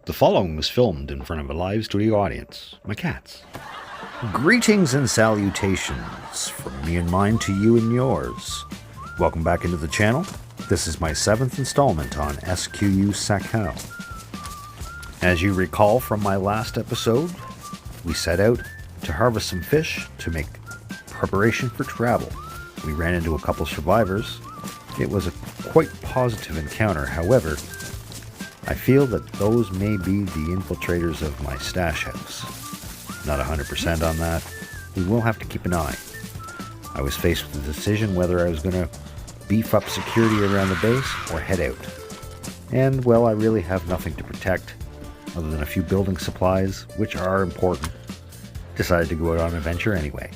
The following was filmed in front of a live studio audience. My cats. Greetings and salutations from me and mine to you and yours. Welcome back into the channel. This is my 7th installment on SQU Sakhal. As you recall from my last episode, we set out to harvest some fish to make preparation for travel. We ran into a couple survivors. It was a quite positive encounter. However, I feel that those may be the infiltrators of my stash house. Not 100% on that. We will have to keep an eye. I was faced with the decision whether I was going to beef up security around the base or head out. And, well, I really have nothing to protect other than a few building supplies, which are important. Decided to go out on a venture anyway.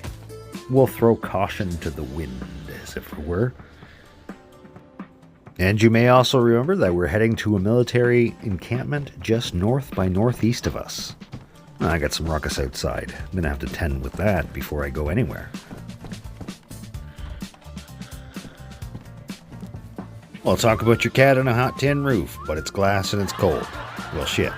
We'll throw caution to the wind, as if it were. And you may also remember that we're heading to a military encampment just north by northeast of us. I got some ruckus outside. I'm going to have to tend with that before I go anywhere. Well, talk about your cat on a hot tin roof, but it's glass and it's cold. Well, shit.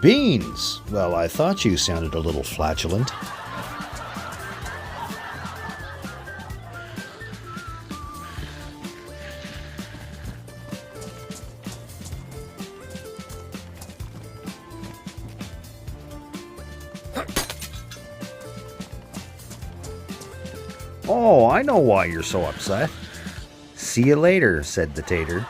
Beans! Well, I thought you sounded a little flatulent. Oh, I know why you're so upset. See you later, said the tater.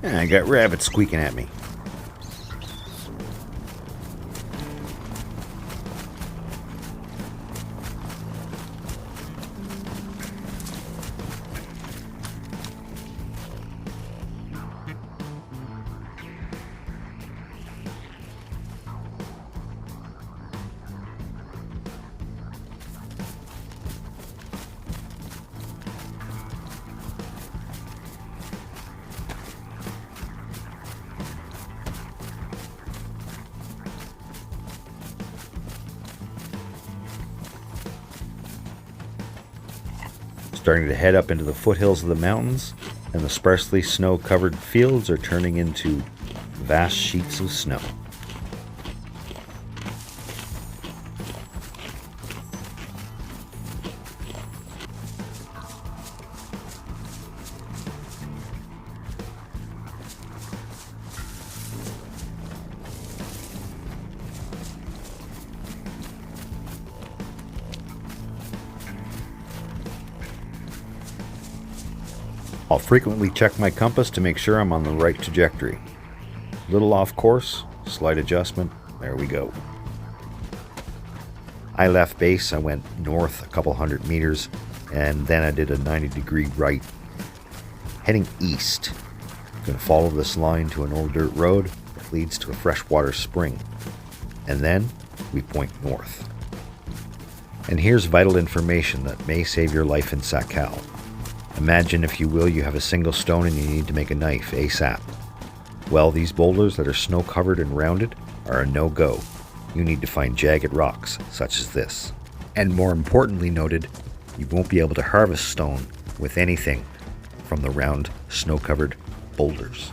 I got rabbits squeaking at me. Starting to head up into the foothills of the mountains, and the sparsely snow-covered fields are turning into vast sheets of snow. I'll frequently check my compass to make sure I'm on the right trajectory. Little off course, slight adjustment, there we go. I left base, I went north a couple hundred meters, and then I did a 90-degree right, heading east. I'm going to follow this line to an old dirt road that leads to a freshwater spring, and then we point north. And here's vital information that may save your life in Sakhal. Imagine, if you will, you have a single stone and you need to make a knife ASAP. Well, these boulders that are snow-covered and rounded are a no-go. You need to find jagged rocks, such as this. And more importantly noted, you won't be able to harvest stone with anything from the round, snow-covered boulders.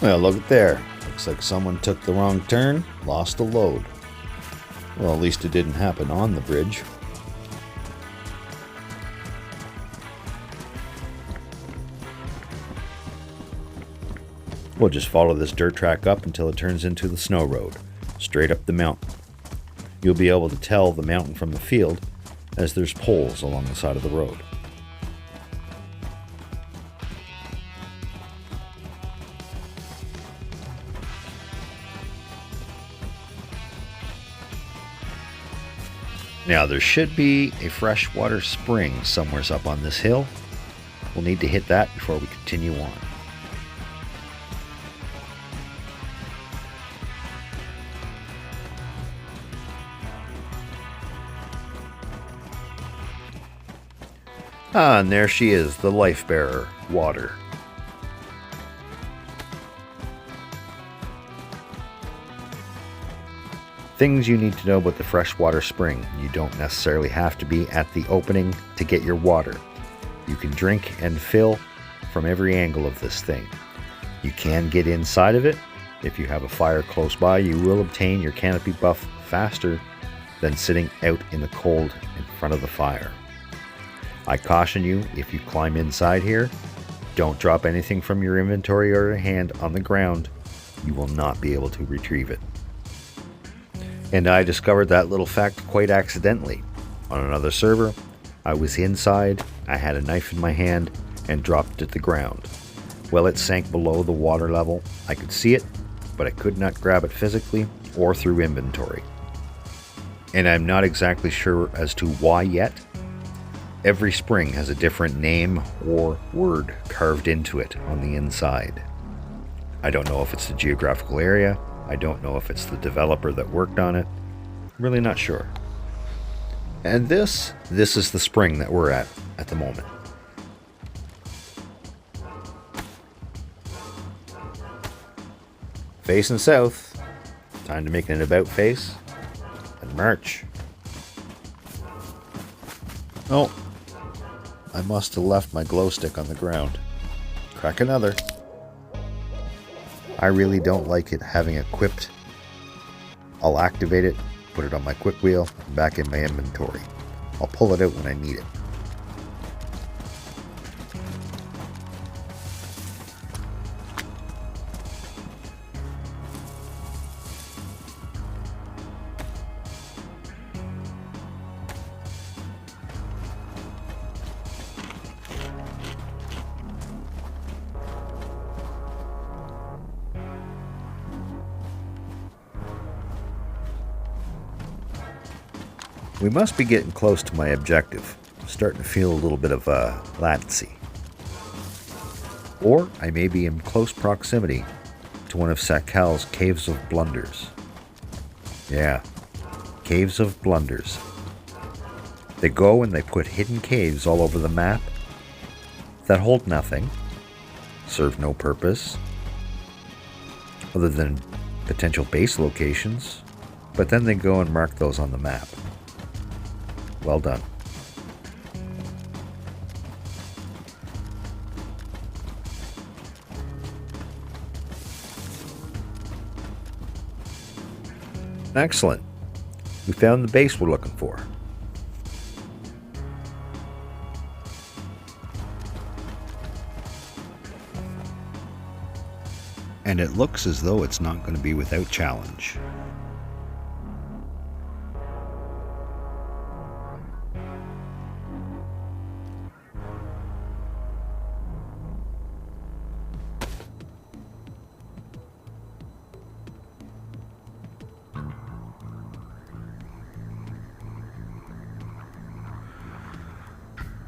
Well, look at there. Looks like someone took the wrong turn, lost a load. Well, at least it didn't happen on the bridge. We'll just follow this dirt track up until it turns into the snow road, straight up the mountain. You'll be able to tell the mountain from the field as there's poles along the side of the road. Now there should be a freshwater spring somewhere up on this hill. We'll need to hit that before we continue on. Ah, and there she is, the life bearer, water. Things you need to know about the freshwater spring. You don't necessarily have to be at the opening to get your water. You can drink and fill from every angle of this thing. You can get inside of it. If you have a fire close by, you will obtain your canopy buff faster than sitting out in the cold in front of the fire. I caution you, if you climb inside here, don't drop anything from your inventory or your hand on the ground. You will not be able to retrieve it. And I discovered that little fact quite accidentally. On another server, I was inside, I had a knife in my hand, and dropped it to the ground. Well, it sank below the water level. I could see it, but I could not grab it physically or through inventory. And I'm not exactly sure as to why yet. Every spring has a different name or word carved into it on the inside. I don't know if it's the geographical area. I don't know if it's the developer that worked on it. Really not sure. And this is the spring that we're at the moment. Facing south. Time to make an about face and march. Oh, I must have left my glow stick on the ground. Crack another. I really don't like it having equipped. I'll activate it, put it on my quick wheel, and back in my inventory. I'll pull it out when I need it. We must be getting close to my objective. I'm starting to feel a little bit of latency. Or I may be in close proximity to one of Sakhal's Caves of Blunders. Yeah, Caves of Blunders. They go and they put hidden caves all over the map that hold nothing. serve no purpose other than potential base locations, but then they go and mark those on the map. Well done. Excellent. We found the base we're looking for. And it looks as though it's not going to be without challenge.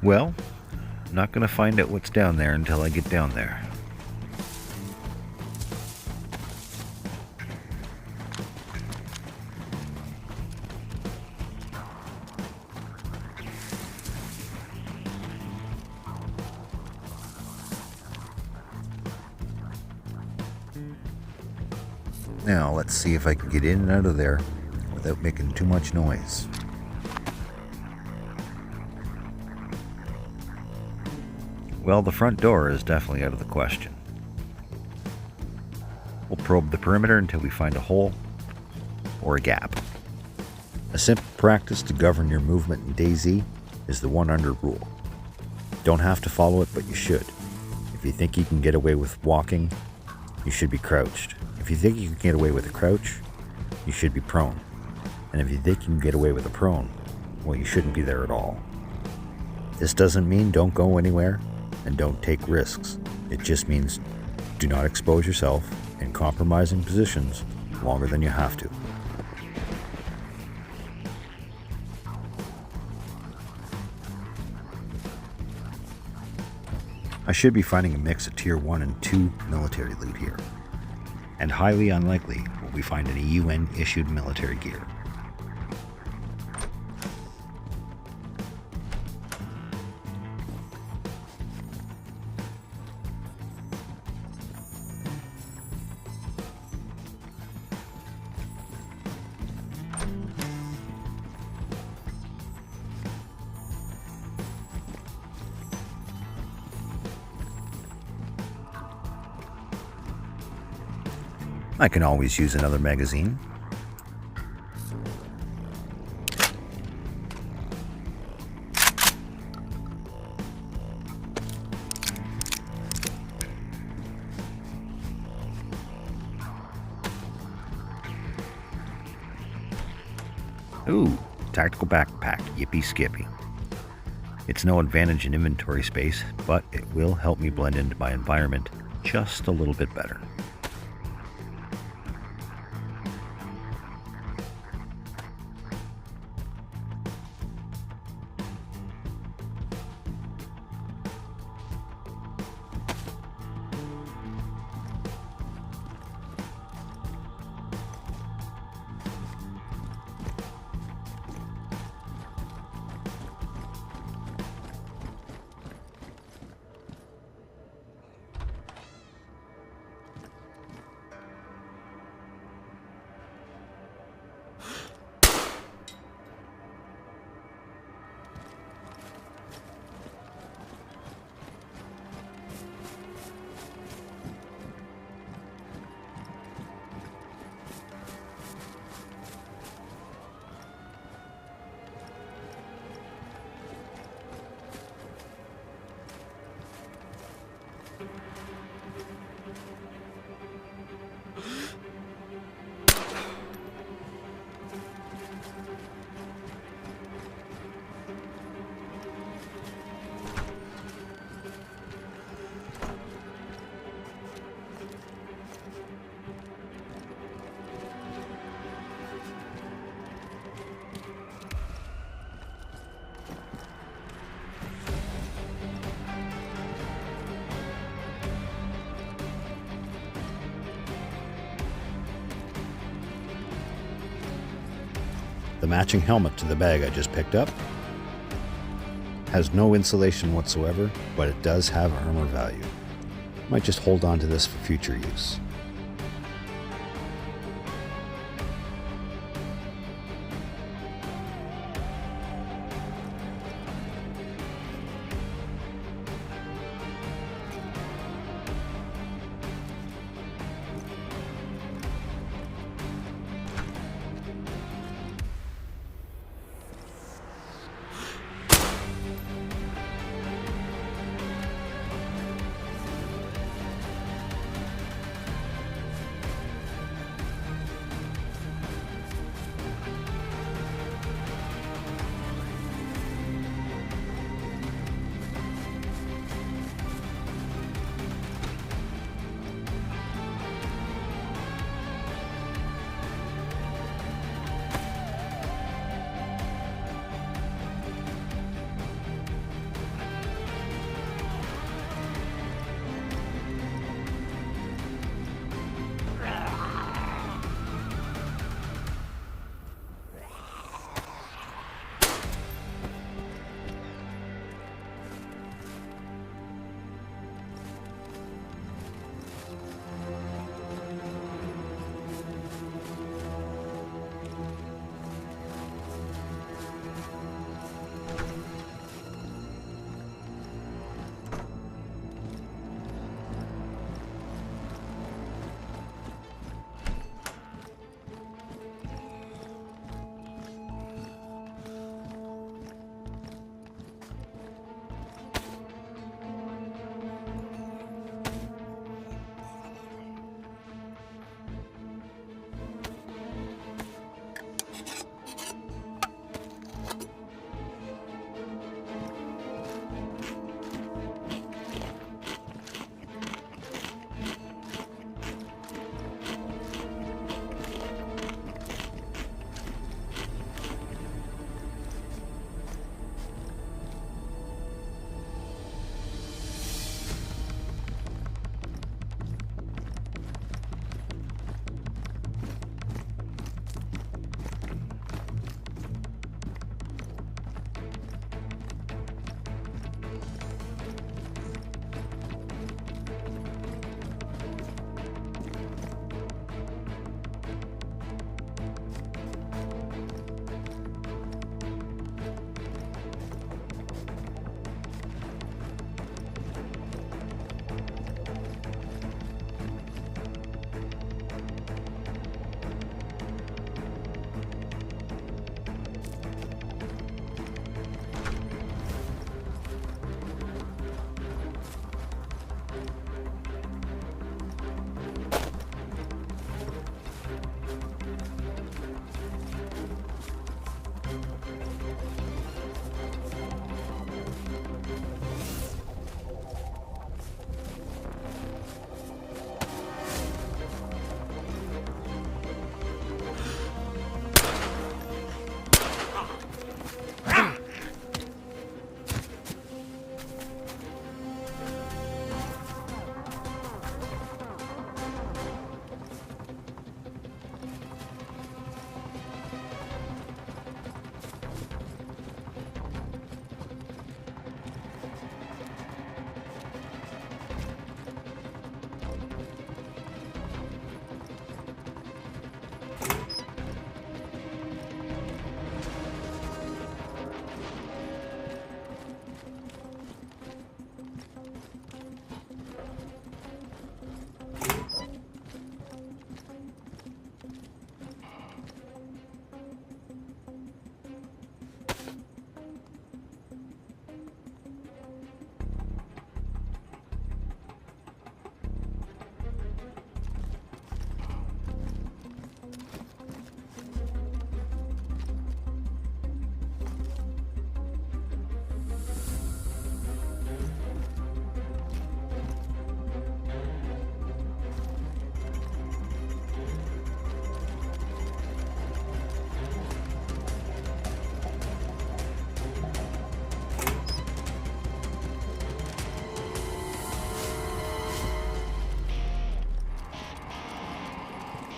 Well, I'm not going to find out what's down there until I get down there. Now, let's see if I can get in and out of there without making too much noise. Well, the front door is definitely out of the question. We'll probe the perimeter until we find a hole or a gap. A simple practice to govern your movement in DayZ is the 1-under rule. Don't have to follow it, but you should. If you think you can get away with walking, you should be crouched. If you think you can get away with a crouch, you should be prone. And if you think you can get away with a prone, well, you shouldn't be there at all. This doesn't mean don't go anywhere and don't take risks. It just means do not expose yourself in compromising positions longer than you have to. I should be finding a mix of Tier 1 and 2 military loot here, and highly unlikely will we find any UN-issued military gear. I can always use another magazine. Ooh, tactical backpack, yippee skippy. It's no advantage in inventory space, but it will help me blend into my environment just a little bit better. The matching helmet to the bag I just picked up has no insulation whatsoever, but it does have armor value. Might just hold on to this for future use.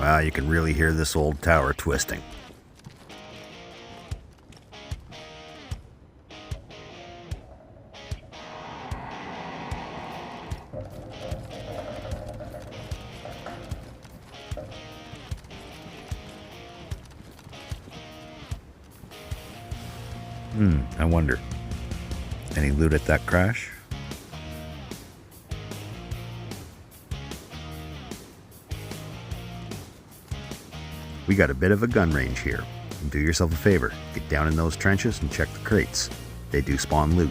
Wow, you can really hear this old tower twisting. I wonder. Any loot at that crash? We got a bit of a gun range here. Do yourself a favor, get down in those trenches and check the crates. They do spawn loot.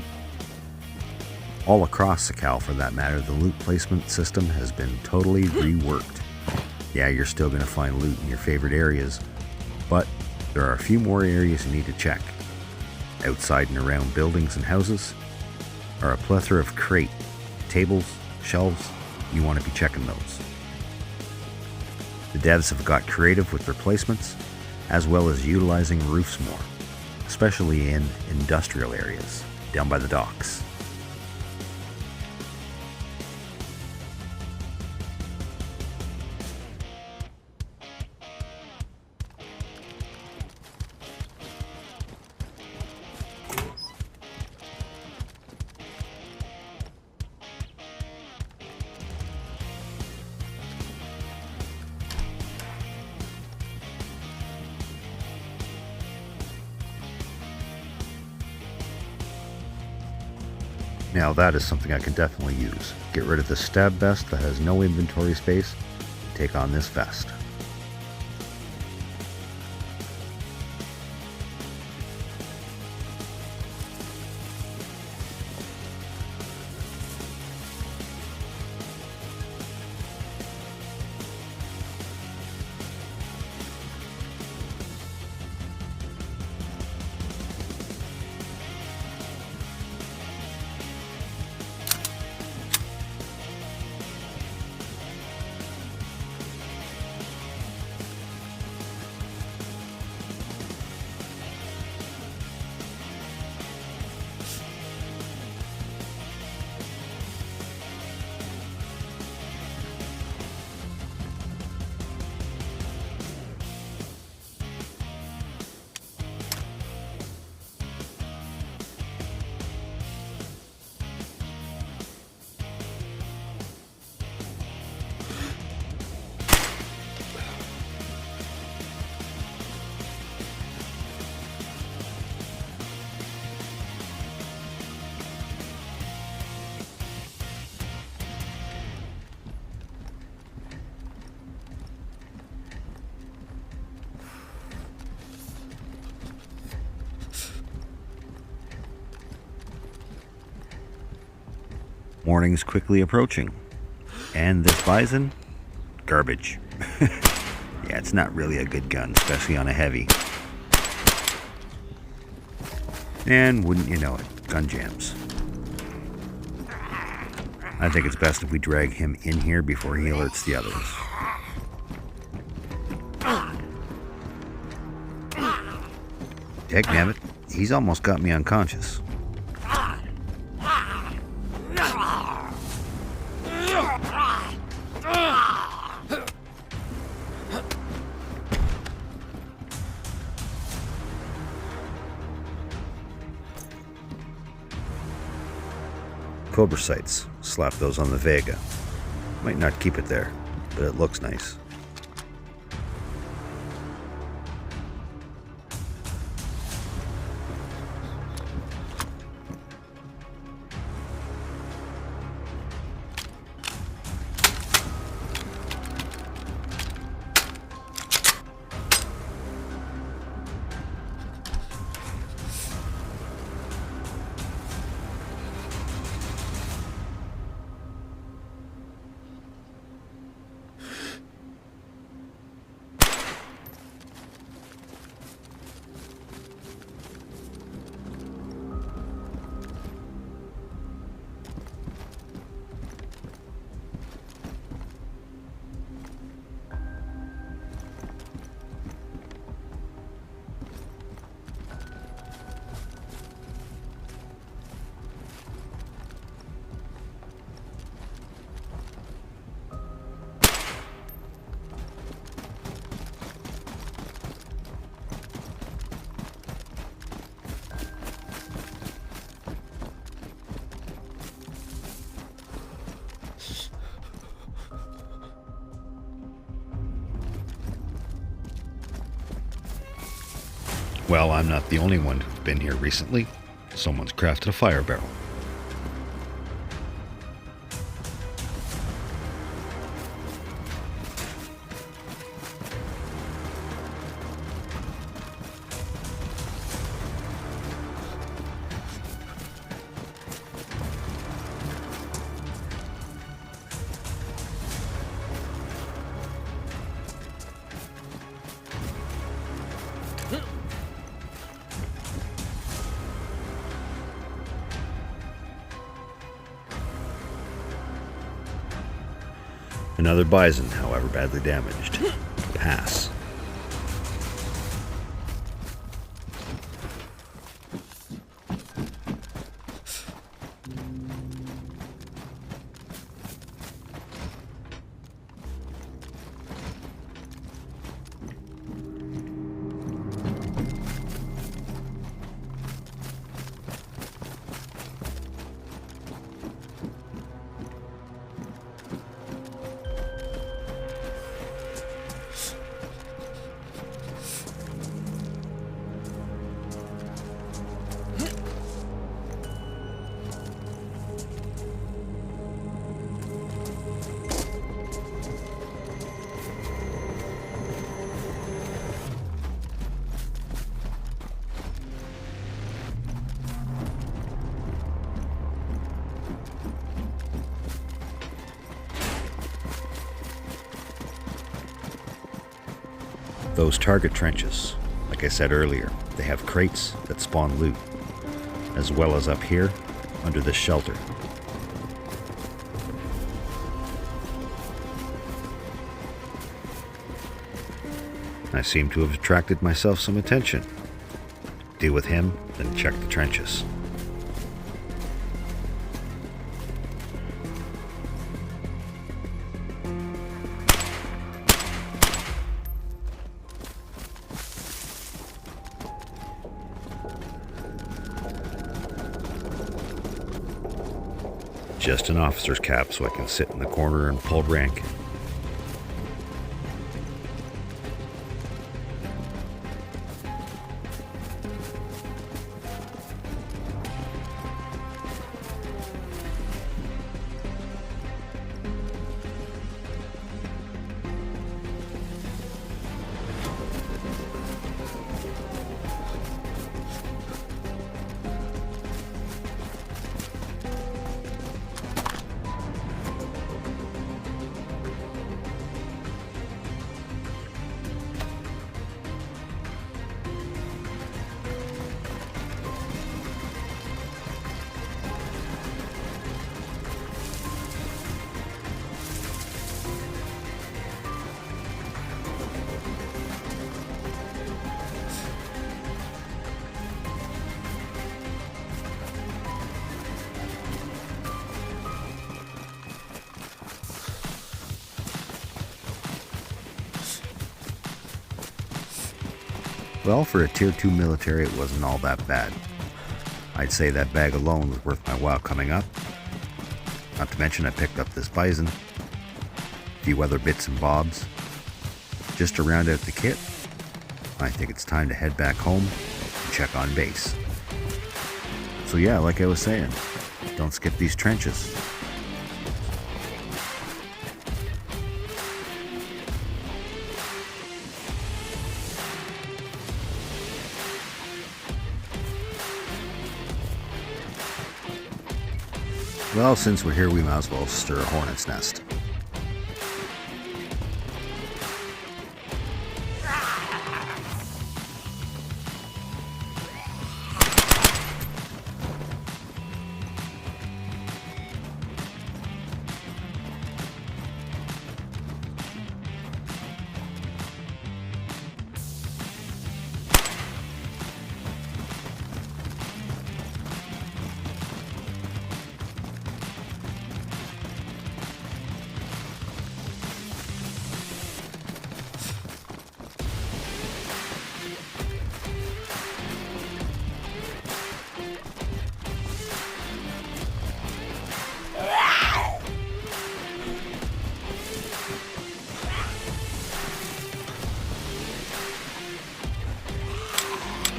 All across Sakhal, for that matter, the loot placement system has been totally reworked. Yeah, you're still going to find loot in your favorite areas, but there are a few more areas you need to check. Outside and around buildings and houses are a plethora of crate, tables, shelves. You want to be checking those. The devs have got creative with their placements, as well as utilizing roofs more, especially in industrial areas, down by the docks. Now that is something I can definitely use. Get rid of the stab vest that has no inventory space. Take on this vest. Morning's quickly approaching. And this bison? Garbage. Yeah, it's not really a good gun, especially on a heavy. And wouldn't you know it, gun jams. I think it's best if we drag him in here before he alerts the others. Dagnabbit, he's almost got me unconscious. Cobra sights. Slap those on the Vega. Might not keep it there, but it looks nice. Well, I'm not the only one who's been here recently. Someone's crafted a fire barrel. Another bison, however badly damaged. Pass. Those target trenches, like I said earlier, they have crates that spawn loot, as well as up here, under this shelter. I seem to have attracted myself some attention. Deal with him, then check the trenches. Just an officer's cap so I can sit in the corner and pull rank. Well, for a Tier 2 military, it wasn't all that bad. I'd say that bag alone was worth my while coming up. Not to mention I picked up this bison, a few other bits and bobs. Just to round out the kit, I think it's time to head back home and check on base. So yeah, like I was saying, don't skip these trenches. Well, since we're here, we might as well stir a hornet's nest.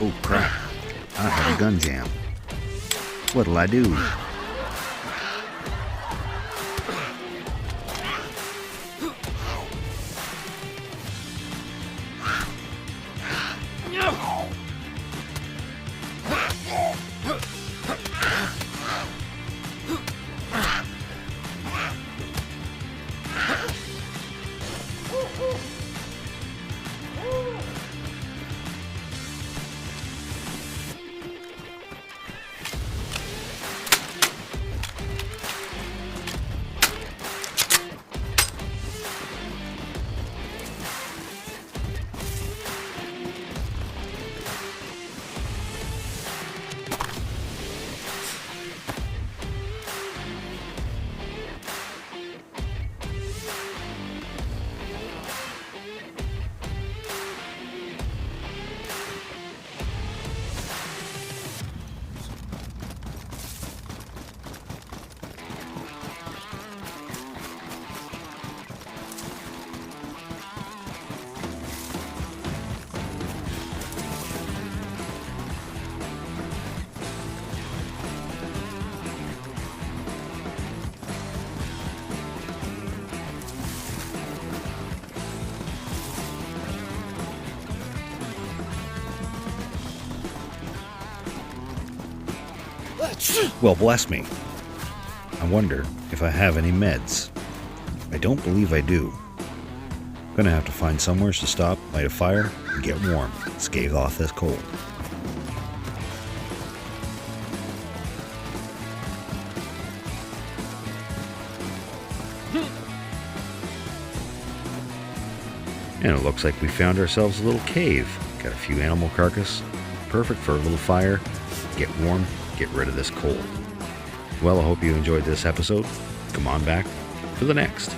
Oh crap, I had a gun jam. What'll I do? Well, bless me. I wonder if I have any meds. I don't believe I do. Gonna have to find somewhere to stop, light a fire, and get warm. Scathe off this cold. And it looks like we found ourselves a little cave. Got a few animal carcass. Perfect for a little fire. Get warm, get rid of this cold. Well, I hope you enjoyed this episode. Come on back for the next.